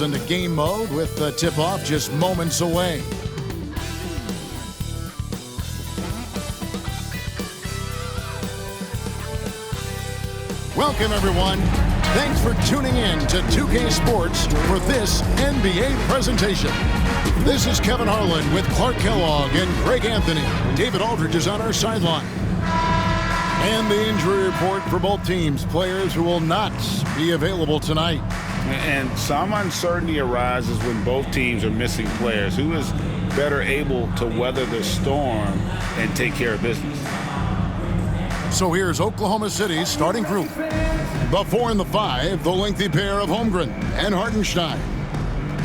Into game mode with the tip-off just moments away. Welcome, everyone. Thanks for tuning in to 2K Sports for this NBA presentation. This is Kevin Harlan with Clark Kellogg and Greg Anthony. David Aldridge is on our sideline. And the injury report for both teams, players who will not be available tonight. And some uncertainty arises when both teams are missing players. Who is better able to weather the storm and take care of business? So here's Oklahoma City's starting group. The 4 and the 5, the lengthy pair of Holmgren and Hartenstein.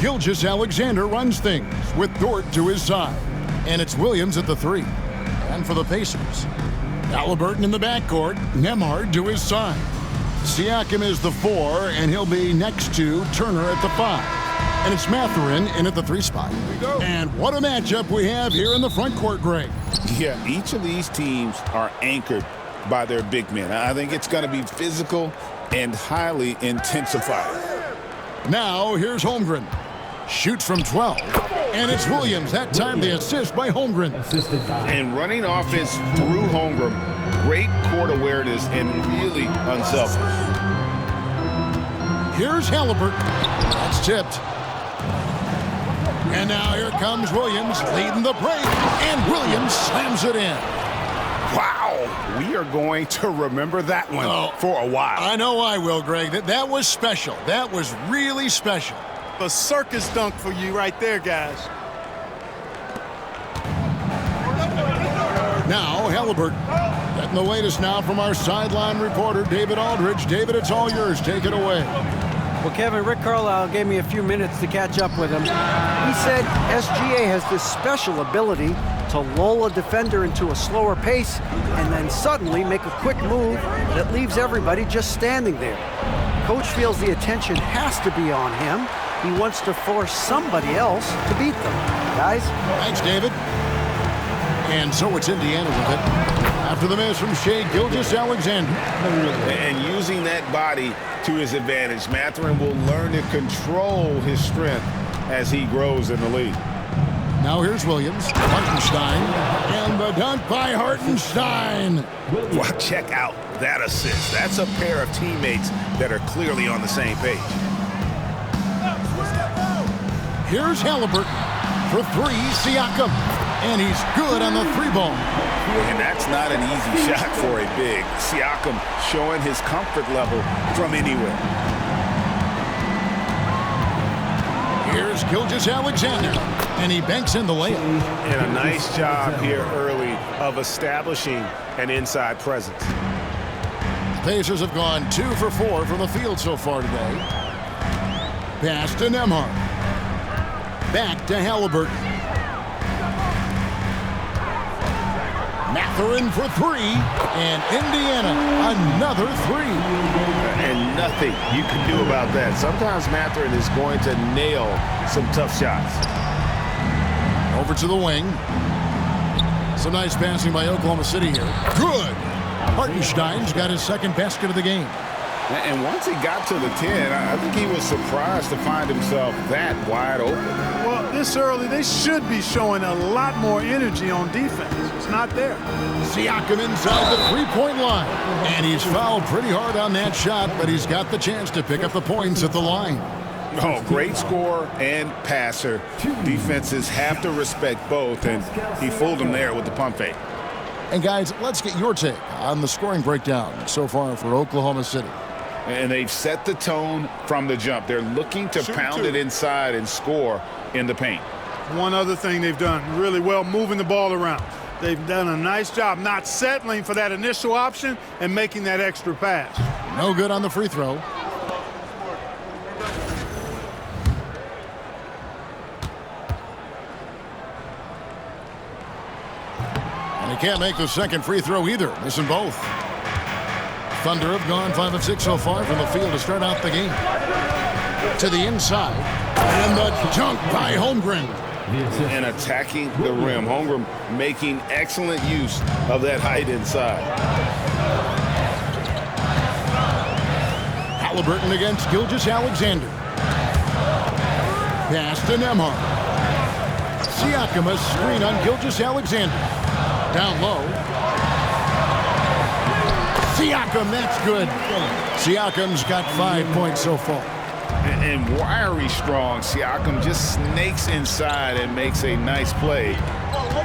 Gilgeous-Alexander runs things with Dort to his side. And it's Williams at the 3. And for the Pacers, Halliburton in the backcourt, Nembhard to his side. Siakam is the 4, and he'll be next to Turner at the 5. And it's Mathurin in at the 3 spot. And what a matchup we have here in the front court, Greg. Yeah, each of these teams are anchored by their big men. I think it's going to be physical and highly intensified. Now, here's Holmgren. Shoots from 12. And it's Williams. That time the assist by Holmgren. And running offense through Holmgren, great court awareness and really unselfish. Here's Halliburton. That's tipped. And now here comes Williams leading the break. And Williams slams it in. Wow, we are going to remember that one for a while. I know I will, Greg. That was special. That was really special. A circus dunk for you right there, guys. Now, Halliburton. Getting the latest now from our sideline reporter, David Aldridge. David, it's all yours. Take it away. Well, Kevin, Rick Carlisle gave me a few minutes to catch up with him. He said SGA has this special ability to lull a defender into a slower pace and then suddenly make a quick move that leaves everybody just standing there. Coach feels the attention has to be on him. He wants to force somebody else to beat them. Guys? Thanks, David. And so it's Indiana with it. After the miss from Shai Gilgeous-Alexander. And using that body to his advantage, Mathurin will learn to control his strength as he grows in the league. Now here's Williams, Hartenstein, and the dunk by Hartenstein. Well, check out that assist. That's a pair of teammates that are clearly on the same page. Here's Halliburton for 3, Siakam. And he's good on the 3 ball. And that's not an easy shot for a big. Siakam showing his comfort level from anywhere. Here's Gilgeous-Alexander, and he banks in the layup. And a nice job here early of establishing an inside presence. The Pacers have gone 2 for 4 from the field so far today. Pass to Nembhard. Back to Halliburton. Mathurin for 3, and Indiana another 3. And nothing you can do about that. Sometimes Mathurin is going to nail some tough shots. Over to the wing. Some nice passing by Oklahoma City here. Good. Hartenstein's got his second basket of the game. And once he got to the 10, I think he was surprised to find himself that wide open. Well, this early, they should be showing a lot more energy on defense. It's not there. Siakam inside the 3-point line. And he's fouled pretty hard on that shot, but he's got the chance to pick up the points at the line. Oh, great scorer and passer. Defenses have to respect both, and he fooled them there with the pump fake. And guys, let's get your take on the scoring breakdown so far for Oklahoma City. And they've set the tone from the jump. They're looking to pound it inside and score in the paint. One other thing they've done really well, moving the ball around. They've done a nice job not settling for that initial option and making that extra pass. No good on the free throw. And he can't make the second free throw either, missing both. Thunder have gone 5 of 6 so far from the field to start out the game. To the inside, and the dunk by Holmgren. And attacking the rim. Holmgren making excellent use of that height inside. Halliburton against Gilgeous-Alexander. Pass to Nembhard. Siakam, a screen on Gilgeous-Alexander. Down low. Siakam, that's good. Siakam's got 5 points so far. And wiry strong, Siakam just snakes inside and makes a nice play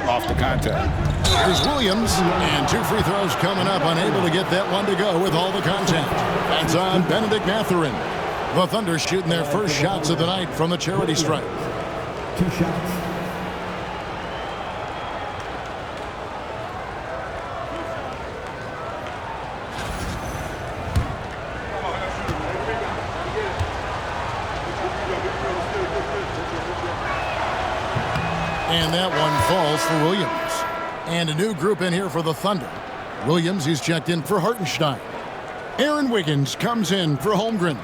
off the contact. Here's Williams, and 2 free throws coming up, unable to get that one to go with all the contact. That's on Benedict Mathurin. The Thunder shooting their first shots of the night from the charity stripe. 2 shots. And that one falls for Williams. And a new group in here for the Thunder. Williams, he's checked in for Hartenstein. Aaron Wiggins comes in for Holmgren.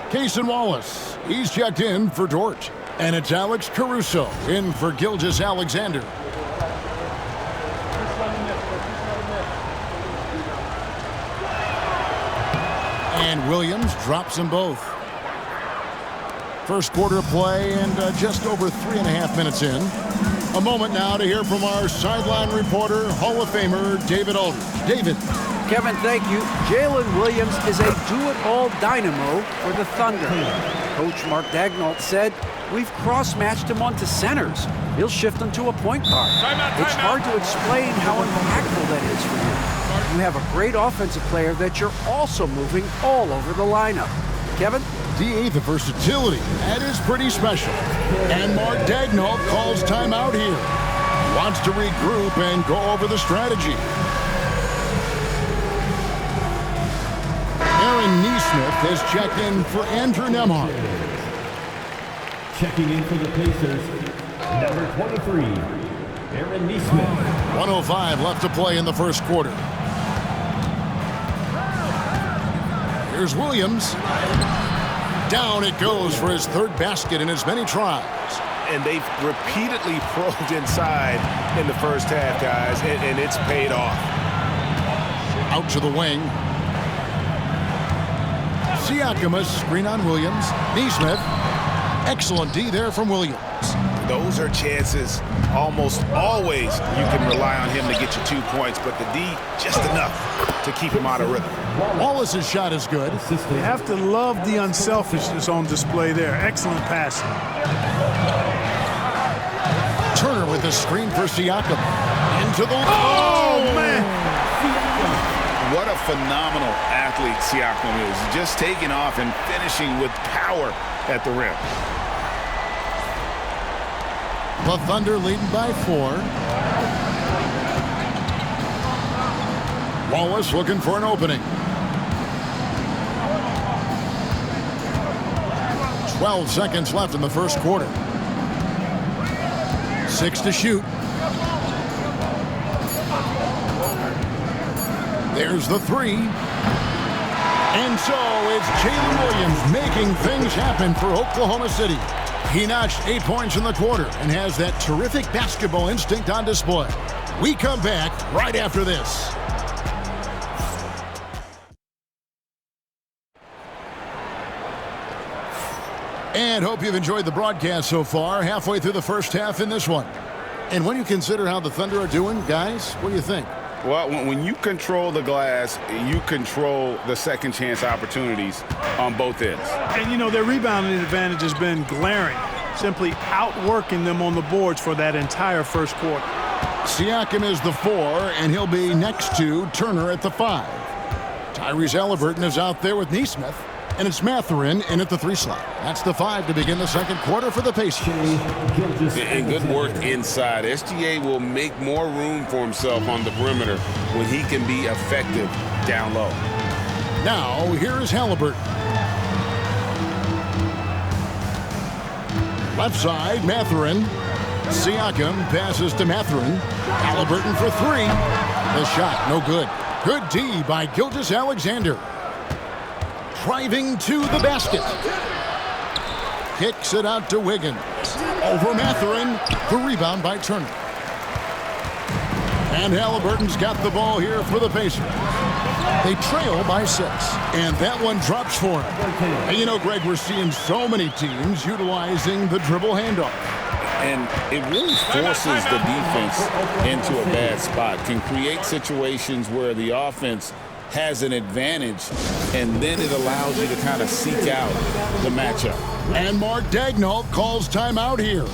Cason Wallace, he's checked in for Dort. And it's Alex Caruso in for Gilgeous-Alexander. And Williams drops them both. First quarter play and just over 3.5 minutes in. A moment now to hear from our sideline reporter, Hall of Famer David Aldridge. David. Kevin, thank you. Jalen Williams is a do-it-all dynamo for the Thunder. Coach Mark Daigneault said, "We've cross-matched him onto centers. He'll shift them to a point guard." It's hard to explain how impactful that is for you. You have a great offensive player that you're also moving all over the lineup. Kevin? DA, the versatility. That is pretty special. And Mark Daigneault calls timeout here. Wants to regroup and go over the strategy. Aaron Nesmith has checked in for Andrew Nembhard. Checking in for the Pacers, number 23, Aaron Nesmith. 1:05 left to play in the first quarter. Here's Williams. Down it goes for his third basket in as many tries. And they've repeatedly probed inside in the first half, guys, and it's paid off. Out to the wing. Siakam, a screen on Williams. Nesmith. Excellent D there from Williams. Those are chances almost always you can rely on him to get you 2 points, but the D just enough to keep him out of rhythm. Wallace's shot is good. You have to love the unselfishness on display there. Excellent passing. Turner with the screen for Siakam. Into the... Oh, man! What a phenomenal athlete Siakam is. Just taking off and finishing with power at the rim. The Thunder leading by 4. Wallace looking for an opening. 12 seconds left in the first quarter. 6 to shoot. There's the 3. And so it's Jalen Williams making things happen for Oklahoma City. He notched 8 points in the quarter and has that terrific basketball instinct on display. We come back right after this. And hope you've enjoyed the broadcast so far, halfway through the first half in this one. And when you consider how the Thunder are doing, guys, what do you think? Well, when you control the glass, you control the second chance opportunities on both ends. And, you know, their rebounding advantage has been glaring, simply outworking them on the boards for that entire first quarter. Siakam is the 4, and he'll be next to Turner at the 5. Tyrese Halliburton is out there with Nesmith, and it's Mathurin in at the 3 slot. That's the 5 to begin the second quarter for the Pacers. And good work inside. SGA will make more room for himself on the perimeter when he can be effective down low. Now, here's Halliburton. Left side, Mathurin. Siakam passes to Mathurin. Halliburton for 3. The shot, no good. Good D by Gilgeous-Alexander. Driving to the basket. Kicks it out to Wiggins. Over Mathurin. The rebound by Turner. And Halliburton's got the ball here for the Pacers. They trail by 6. And that one drops for him. And you know, Greg, we're seeing so many teams utilizing the dribble handoff. And it really forces the defense into a bad spot. Can create situations where the offense has an advantage, and then it allows you to kind of seek out the matchup. And Mark Daigneault calls timeout here.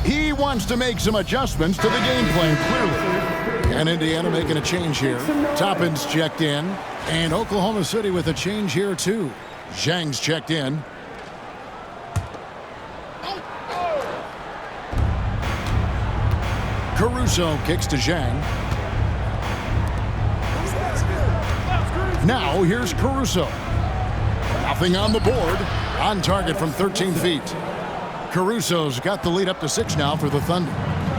He wants to make some adjustments to the game plan, clearly. And Indiana making a change here. Toppin's checked in. And Oklahoma City with a change here, too. Zhang's checked in. Caruso kicks to Zhang. Now here's Caruso. Nothing on the board. On target from 13 feet. Caruso's got the lead up to 6 now for the Thunder.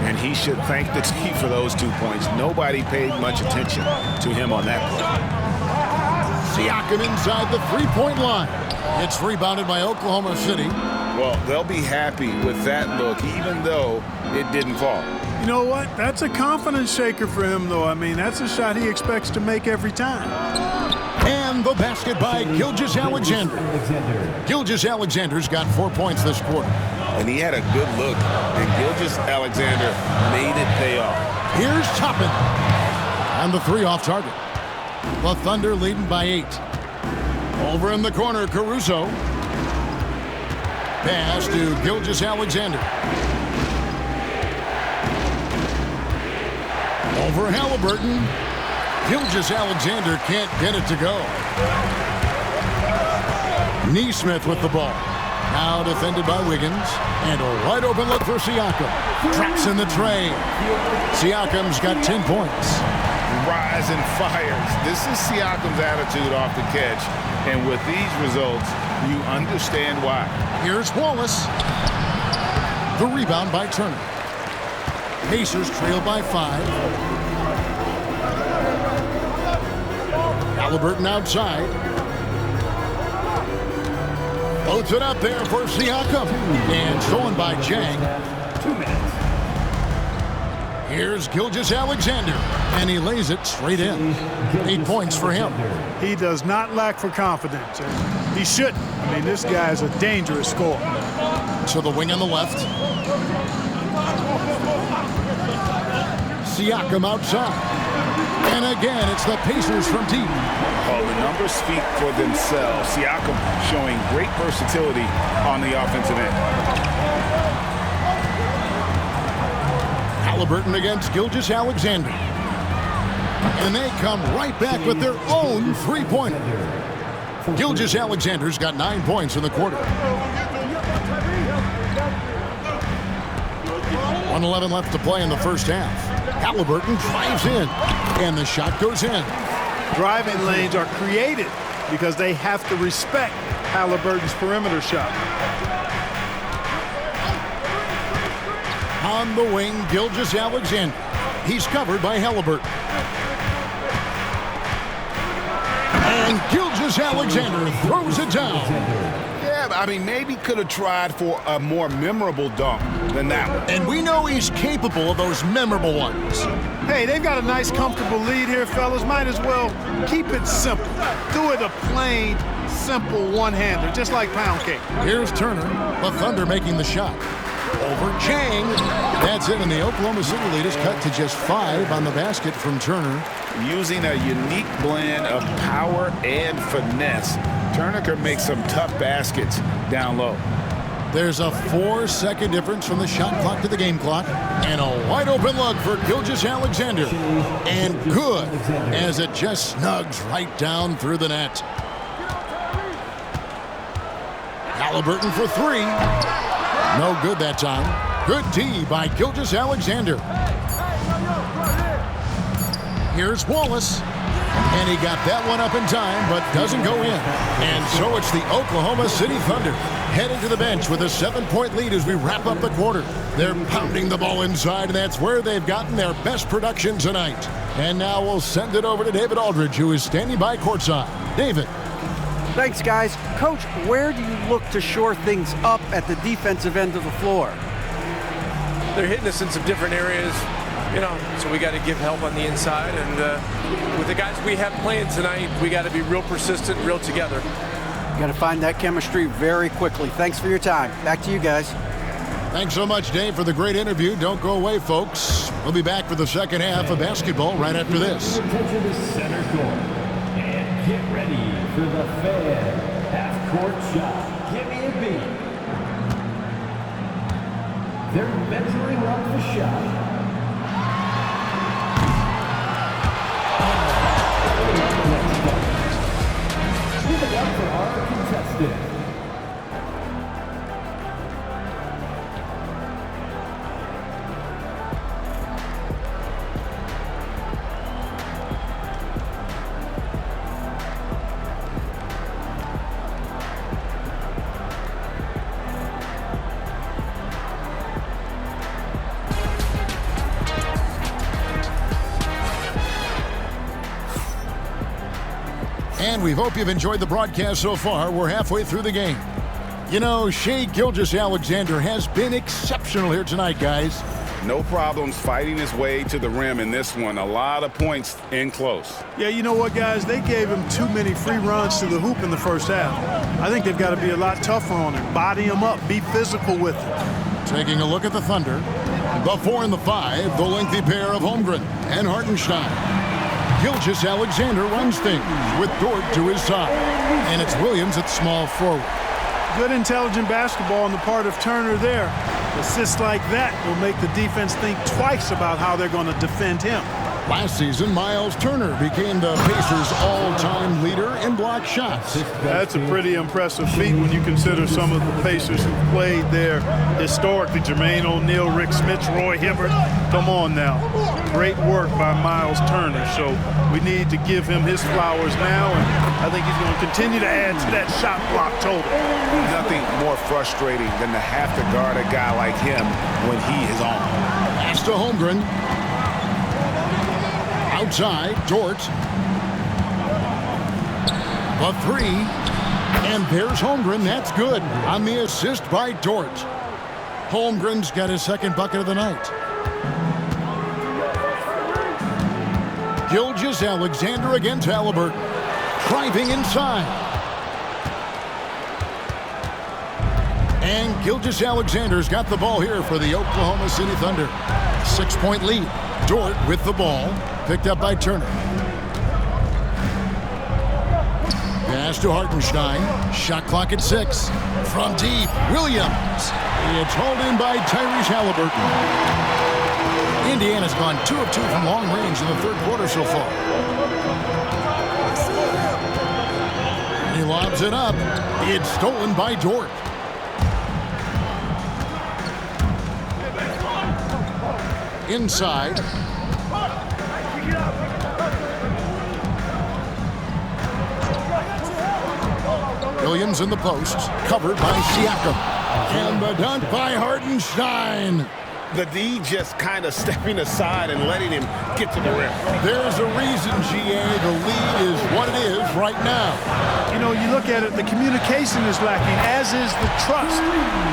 And he should thank the team for those 2 points. Nobody paid much attention to him on that play. Siakam inside the three-point line. It's rebounded by Oklahoma City. Well, they'll be happy with that look, even though it didn't fall. You know what? That's a confidence shaker for him, though. I mean, that's a shot he expects to make every time. And the basket by Gilgeous-Alexander. Gilgeous-Alexander's got 4 points this quarter. And he had a good look, and Gilgeous-Alexander made it pay off. Here's Toppin. And the 3 off target. The Thunder leading by 8. Over in the corner, Caruso. Pass to Gilgeous-Alexander. Over Halliburton. Gilgeous-Alexander can't get it to go. Neesmith with the ball. Now defended by Wiggins. And a wide open look for Siakam. Traps in the tray. Siakam's got 10 points. Rise and fires. This is Siakam's attitude off the catch. And with these results, you understand why. Here's Wallace. The rebound by Turner. Pacers trail by 5. Halliburton outside. Loads it up there for Siakam. And stolen by Zhang. 2 minutes. Here's Gilgeous-Alexander. And he lays it straight in. 8 points for him. He does not lack for confidence. And he shouldn't. I mean, this guy is a dangerous scorer. To the wing on the left. Siakam outside. And again, it's the Pacers from deep. Well, the numbers speak for themselves. Siakam showing great versatility on the offensive end. Halliburton against Gilgeous-Alexander. And they come right back with their own three-pointer. Gilgeous-Alexander's got 9 points in the quarter. 1:11 left to play in the first half. Halliburton drives in, and the shot goes in. Driving lanes are created because they have to respect Halliburton's perimeter shot. On the wing, Gilgeous-Alexander. He's covered by Halliburton. And Gilgeous-Alexander throws it down. Yeah, I mean, maybe could have tried for a more memorable dunk than that one. And we know he's capable of those memorable ones. Hey, they've got a nice, comfortable lead here, fellas. Might as well keep it simple. Do it a plain, simple one-hander, just like pound cake. Here's Turner, the Thunder making the shot. Over Zhang. That's it, and the Oklahoma City lead is cut to just 5 on the basket from Turner. Using a unique blend of power and finesse, Turner can make some tough baskets down low. There's a 4-second difference from the shot clock to the game clock. And a wide open look for Gilgeous-Alexander. And good, as it just snugs right down through the net. Halliburton for 3. No good that time. Good D by Gilgeous-Alexander. Here's Wallace. And he got that one up in time, but doesn't go in. And so it's the Oklahoma City Thunder heading to the bench with a 7-point lead as we wrap up the quarter. They're pounding the ball inside, and that's where they've gotten their best production tonight. And now we'll send it over to David Aldridge, who is standing by courtside. David. Thanks, guys. Coach, where do you look to shore things up at the defensive end of the floor? They're hitting us in some different areas. So we got to give help on the inside. And with the guys we have playing tonight, we got to be real persistent, real together. You got to find that chemistry very quickly. Thanks for your time. Back to you guys. Thanks so much, Dave, for the great interview. Don't go away, folks. We'll be back for the second half of basketball right after this. Attention to center court. And get ready for the Fan half-court shot. Give me a beat. They're measuring up the shot. Give it up for our contestant. And we hope you've enjoyed the broadcast so far. We're halfway through the game. You know, Shai Gilgeous-Alexander has been exceptional here tonight, guys. No problems fighting his way to the rim in this one. A lot of points in close. Yeah, you know what, guys? They gave him too many free runs to the hoop in the first half. I think they've got to be a lot tougher on him. Body him up. Be physical with him. Taking a look at the Thunder. The 4 and the 5, the lengthy pair of Holmgren and Hartenstein. Gilgeous-Alexander runs things with Dort to his side. And it's Williams at small forward. Good intelligent basketball on the part of Turner there. Assists like that will make the defense think twice about how they're going to defend him. Last season, Miles Turner became the Pacers' all-time leader in block shots. That's a pretty impressive feat when you consider some of the Pacers who played there historically. Jermaine O'Neal, Rick Smith, Roy Hibbert. Come on now. Great work by Miles Turner. So we need to give him his flowers now, and I think he's going to continue to add to that shot block total. Nothing more frustrating than to have to guard a guy like him when he is on. Pass to Holmgren. Outside, Dort. The 3. And there's Holmgren. That's good on the assist by Dort. Holmgren's got his second bucket of the night. Gilgeous-Alexander against Halliburton. Driving inside. And Gilgeous-Alexander's got the ball here for the Oklahoma City Thunder. 6-point lead. Dort with the ball. Picked up by Turner. Pass to Hartenstein. Shot clock at 6. From deep, Williams. It's hauled in by Tyrese Halliburton. Indiana's gone 2 of 2 from long range in the third quarter so far. He lobs it up. It's stolen by Dort. Inside. Williams in the post, covered by Siakam. And the dunk by Hartenstein. The D just kind of stepping aside and letting him get to the rim. There's a reason, GA, the lead is what it is right now. You know, you look at it, the communication is lacking, as is the trust.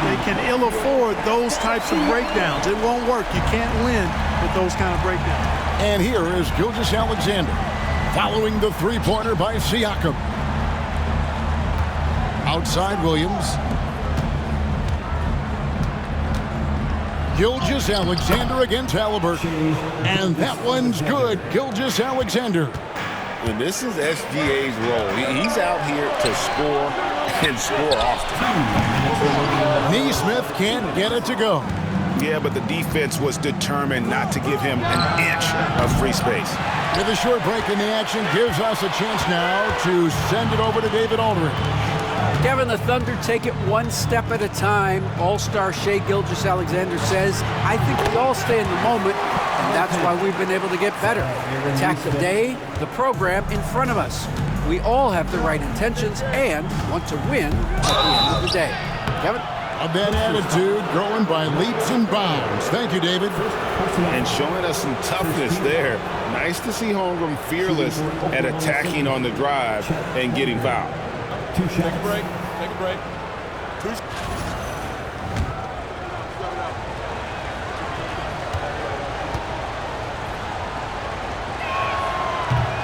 They can ill afford those types of breakdowns. It won't work. You can't win with those kind of breakdowns. And here is Gilgeous-Alexander following the three-pointer by Siakam. Outside Williams. Gilgeous-Alexander against Halliburton. And that one's good. Gilgeous-Alexander. And this is SGA's role. He's out here to score and score often. Neesmith can't get it to go. Yeah, but the defense was determined not to give him an inch of free space. With a short break in the action, gives us a chance now to send it over to David Aldridge. Kevin, the Thunder take it one step at a time. All-star Shai Gilgeous-Alexander says, I think we all stay in the moment, and that's why we've been able to get better. Attack the day, the program in front of us. We all have the right intentions and want to win at the end of the day. Kevin? A bad attitude growing by leaps and bounds. Thank you, David. And showing us some toughness there. Nice to see Holmgren fearless at attacking on the drive and getting fouled. Take a break. Take a break.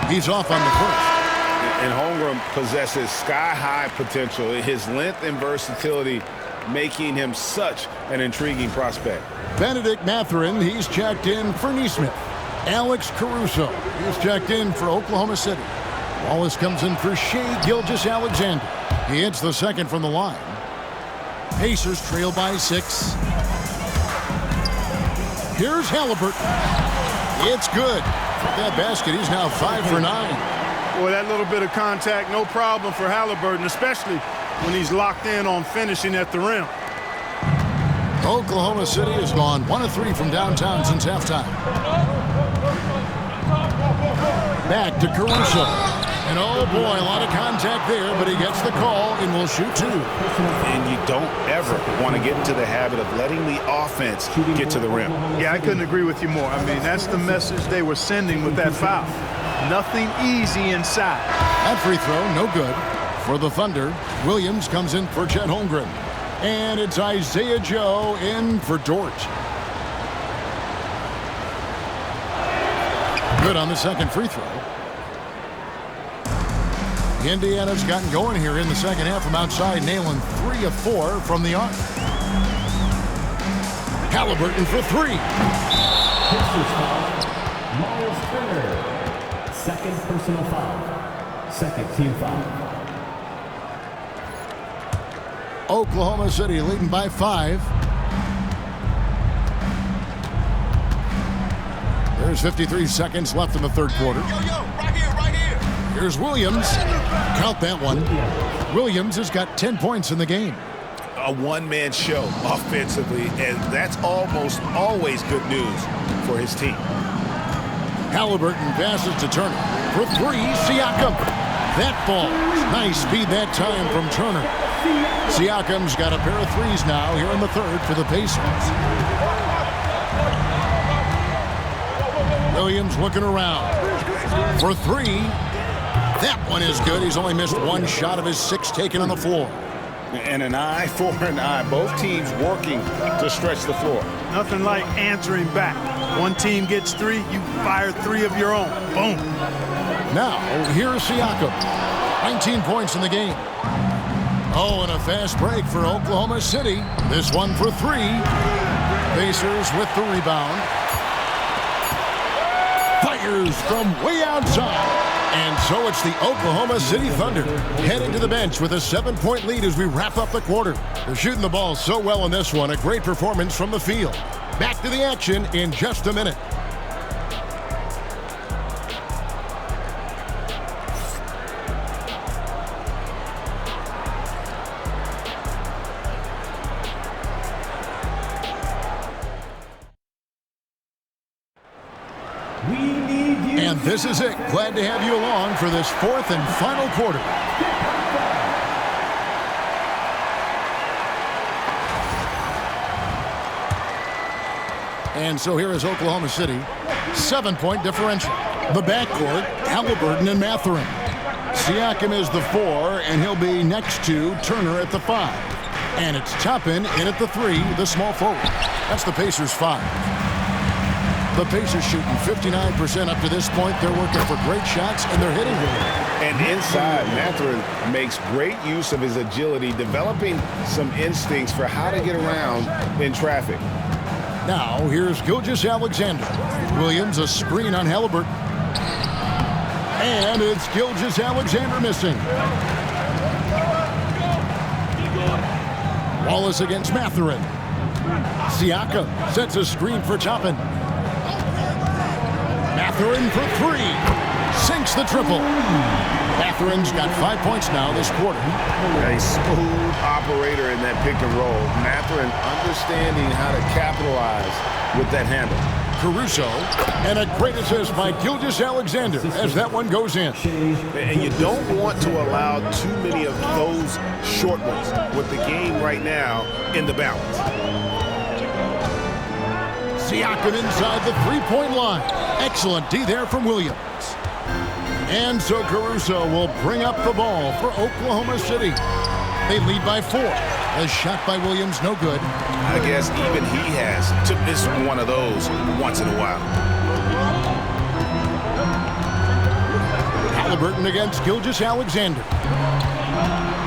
He's off on the first. And Holmgren possesses sky-high potential. His length and versatility making him such an intriguing prospect. Benedict Mathurin, he's checked in for Neesmith. Alex Caruso, he's checked in for Oklahoma City. Wallace comes in for Shea Gilgeous-Alexander. He hits the second from the line. Pacers trail by 6. Here's Halliburton. It's good. With that basket, he's now 5 for 9. Boy, that little bit of contact, no problem for Halliburton, especially when he's locked in on finishing at the rim. Oklahoma City has gone 1 of 3 from downtown since halftime. Back to Caruso. And oh boy, a lot of contact there, but he gets the call and will shoot 2. And you don't ever want to get into the habit of letting the offense get to the rim. Yeah, I couldn't agree with you more. I mean, that's the message they were sending with that foul. Nothing easy inside. That free throw, no good. For the Thunder, Williams comes in for Chet Holmgren. And it's Isaiah Joe in for Dort. Good on the second free throw. Indiana's gotten going here in the second half from outside, nailing 3 of 4 from the arc. Halliburton for 3. Miles Turner. Second personal foul. Second team foul. Oklahoma City leading by 5. There's 53 seconds left in the third quarter. Right here. Here's Williams. Count that one. Williams has got 10 points in the game. A one-man show offensively, and that's almost always good news for his team. Halliburton passes to Turner. For 3, Siakam. That falls. Nice speed that time from Turner. Siakam's got a pair of 3s now here in the third for the Pacers. Williams looking around. For 3. That one is good. He's only missed 1 shot of his 6 taken on the floor. And an eye for an eye. Both teams working to stretch the floor. Nothing like answering back. One team gets 3, you fire 3 of your own. Boom. Now, here's Siakam. 19 points in the game. Oh, and a fast break for Oklahoma City. This one for 3. Pacers with the rebound. Fires from way outside. And so it's the Oklahoma City Thunder heading to the bench with a 7-point lead as we wrap up the quarter. They're shooting the ball so well in this one. A great performance from the field. Back to the action in just a minute. And this is it. Glad to have you along for this 4th and final quarter. And so here is Oklahoma City. 7-point differential. The backcourt, Halliburton and Mathurin. Siakam is the 4, and he'll be next to Turner at the 5. And it's Toppin in at the 3, the small forward. That's the Pacers' 5. The Pacers shooting 59% up to this point. They're working for great shots, and they're hitting them. And inside, Mathurin makes great use of his agility, developing some instincts for how to get around in traffic. Now, here's Gilgeous-Alexander. Williams, a screen on Halliburton. And it's Gilgeous-Alexander missing. Wallace against Mathurin. Siakam sets a screen for Toppin. Mathurin for 3. Sinks the triple. Mathurin's got 5 points now this quarter. A smooth operator in that pick and roll. Mathurin understanding how to capitalize with that handle. Caruso, and a great assist by Gilgeous-Alexander as that one goes in. And you don't want to allow too many of those short ones with the game right now in the balance. Siakam inside the 3-point line. Excellent D there from Williams. And so Caruso will bring up the ball for Oklahoma City. They lead by 4. A shot by Williams, no good. I guess even he has to miss one of those once in a while. Halliburton against Gilgeous-Alexander.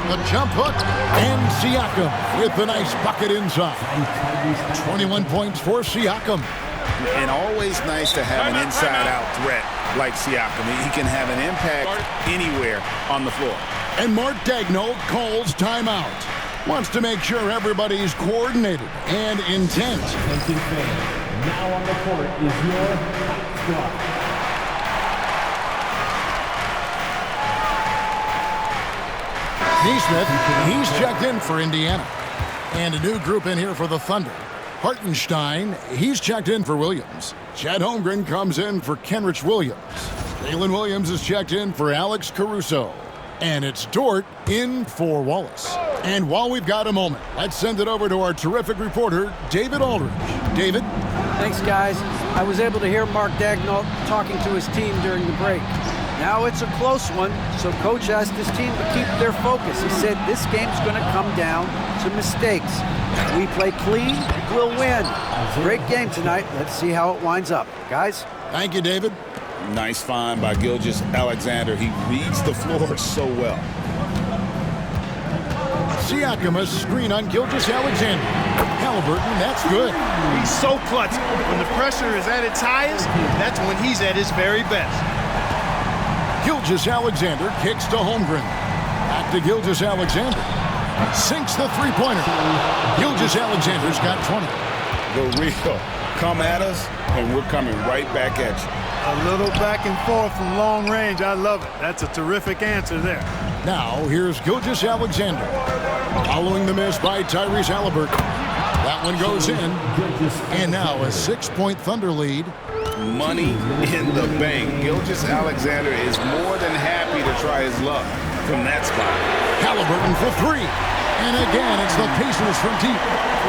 The jump hook, and Siakam with the nice bucket inside. 21 points for Siakam. And always nice to have an inside-out threat like Siakam. He can have an impact anywhere on the floor. And Mark Daigneault calls timeout. Wants to make sure everybody's coordinated and intent. Now on the court is your hot squad. Neesmith, he's checked in for Indiana. And a new group in here for the Thunder. Hartenstein, he's checked in for Williams. Chet Holmgren comes in for Kenrich Williams. Jalen Williams is checked in for Alex Caruso. And it's Dort in for Wallace. And while we've got a moment, let's send it over to our terrific reporter, David Aldridge. David? Thanks, guys. I was able to hear Mark Daigneault talking to his team during the break. Now it's a close one, so Coach asked his team to keep their focus. He said this game's going to come down to mistakes. If we play clean, we'll win. Great game tonight. Let's see how it winds up. Guys? Thank you, David. Nice find by Gilgeous-Alexander. He reads the floor so well. Siakam, a screen on Gilgeous-Alexander. Halliburton, that's good. He's so clutch. When the pressure is at its highest, that's when he's at his very best. Gilgeous-Alexander kicks to Holmgren. Back to Gilgeous-Alexander. Sinks the three-pointer. Gilgeous-Alexander's got 20. The real. Come at us, and we're coming right back at you. A little back and forth from long range. I love it. That's a terrific answer there. Now, here's Gilgeous-Alexander. Following the miss by Tyrese Halliburton. That one goes in. And now a 6-point Thunder lead. Money in the bank. Gilgeous-Alexander is more than happy to try his luck from that spot. Halliburton for three. And again, it's the Pacers from deep.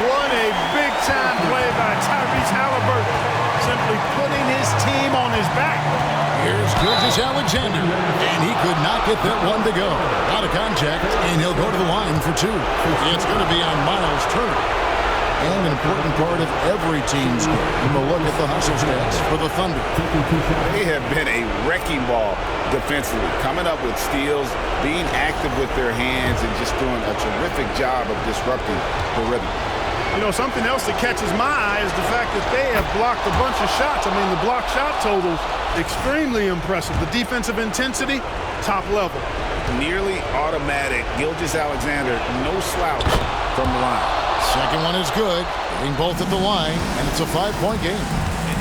What a big-time play by Tyrese Halliburton. Simply putting his team on his back. Here's Gilgeous-Alexander. And he could not get that one to go. Out of contact, and he'll go to the line for two. It's going to be on Miles Turner. And an important part of every team's game. A look at the hustle stats for the Thunder. They have been a wrecking ball defensively, coming up with steals, being active with their hands, and just doing a terrific job of disrupting the rhythm. You know, something else that catches my eye is the fact that they have blocked a bunch of shots. I mean, the block shot totals, extremely impressive. The defensive intensity, top level. Nearly automatic. Gilgeous-Alexander, no slouch from the line. Second one is good, getting both at the line, and it's a 5-point game.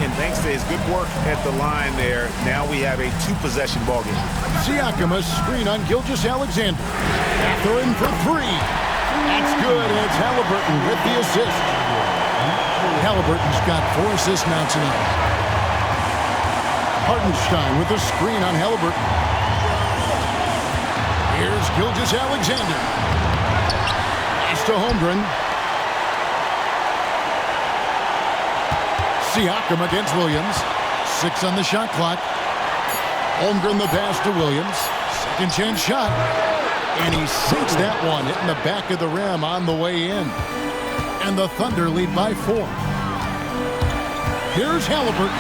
And thanks to his good work at the line there, now we have a 2-possession ball game. Siakam, a screen on Gilgeous-Alexander. After in for three. That's good, and it's Halliburton with the assist. Halliburton's got 4 assists now tonight. Hartenstein with a screen on Halliburton. Here's Gilgeous-Alexander. Pass to Holmgren. Siakam against Williams. 6 on the shot clock. Holmgren the pass to Williams. Second chance shot. And he sinks that one, hitting the back of the rim on the way in. And the Thunder lead by 4. Here's Halliburton.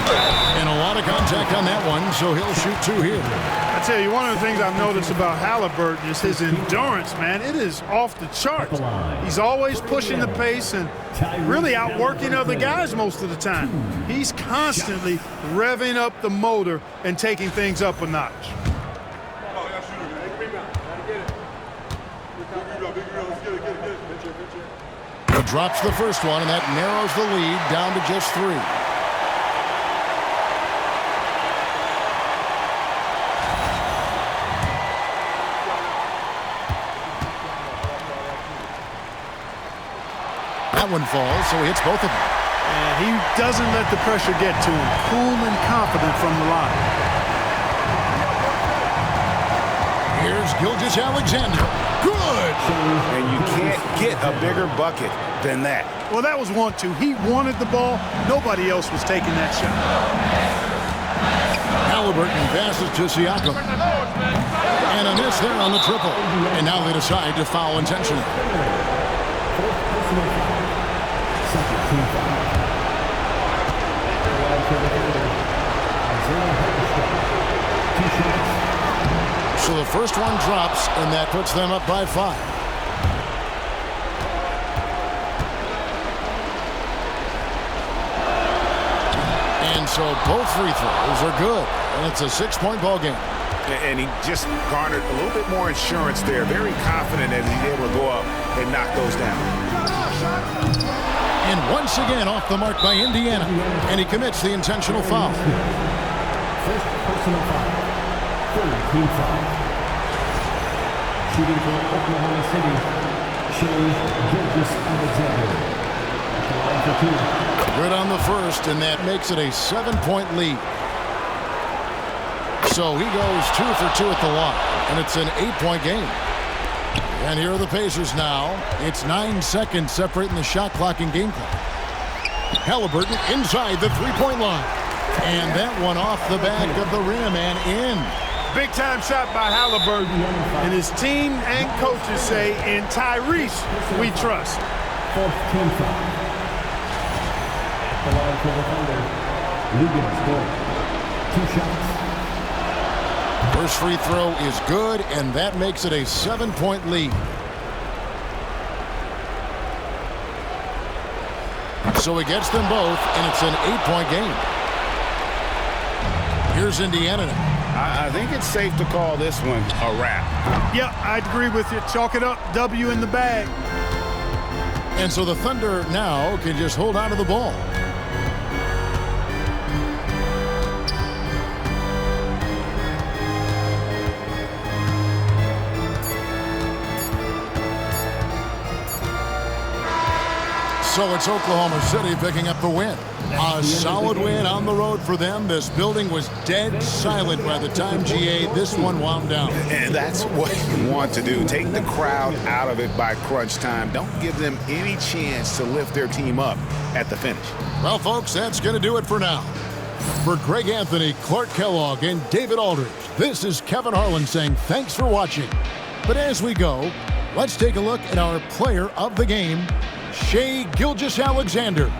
And a lot of contact on that one, so he'll shoot 2 here. I tell you, one of the things I've noticed about Halliburton is his endurance, man. It is off the charts. He's always pushing the pace and really outworking other guys most of the time. He's constantly revving up the motor and taking things up a notch. He drops the first one, and that narrows the lead down to just 3. That one falls, so he hits both of them. And he doesn't let the pressure get to him. Cool and confident from the line. Here's Gilgeous-Alexander. Good! And you can't get a bigger bucket than that. Well, that was 1-2. He wanted the ball. Nobody else was taking that shot. Halliburton passes to Siakam. And a miss there on the triple. And now they decide to foul intentionally. the first one drops, and that puts them up by 5. And so both free throws are good, and it's a 6-point ball game. And he just garnered a little bit more insurance there. Very confident that he's able to go up and knock those down. And once again off the mark by Indiana, and he commits the intentional foul. First personal foul. Third team foul. Shooting for Oklahoma City, Shoujota. At the line for 2. Good on the first, and that makes it a 7-point lead. So he goes 2 for 2 at the line, and it's an 8-point game. And here are the Pacers now. It's 9 seconds separating the shot clock and game clock. Halliburton inside the 3-point line. And that one off the back of the rim and in. Big time shot by Halliburton. And his team and coaches say, in Tyrese, we trust. Fourth team foul. At the line for the Thunder, Lugan scored 2 shots. First free throw is good, and that makes it a 7-point lead. So he gets them both, and it's an 8-point game. Here's Indiana now. I think it's safe to call this one a wrap. Yeah, I'd agree with you. Chalk it up. W in the bag. And so the Thunder now can just hold on to the ball. So it's Oklahoma City picking up the win. A solid win on the road for them. This building was dead silent by the time, GA, this one wound down. And that's what you want to do. Take the crowd out of it by crunch time. Don't give them any chance to lift their team up at the finish. Well, folks, that's going to do it for now. For Greg Anthony, Clark Kellogg, and David Aldridge, this is Kevin Harlan saying thanks for watching. But as we go, let's take a look at our player of the game, Shai Gilgeous-Alexander.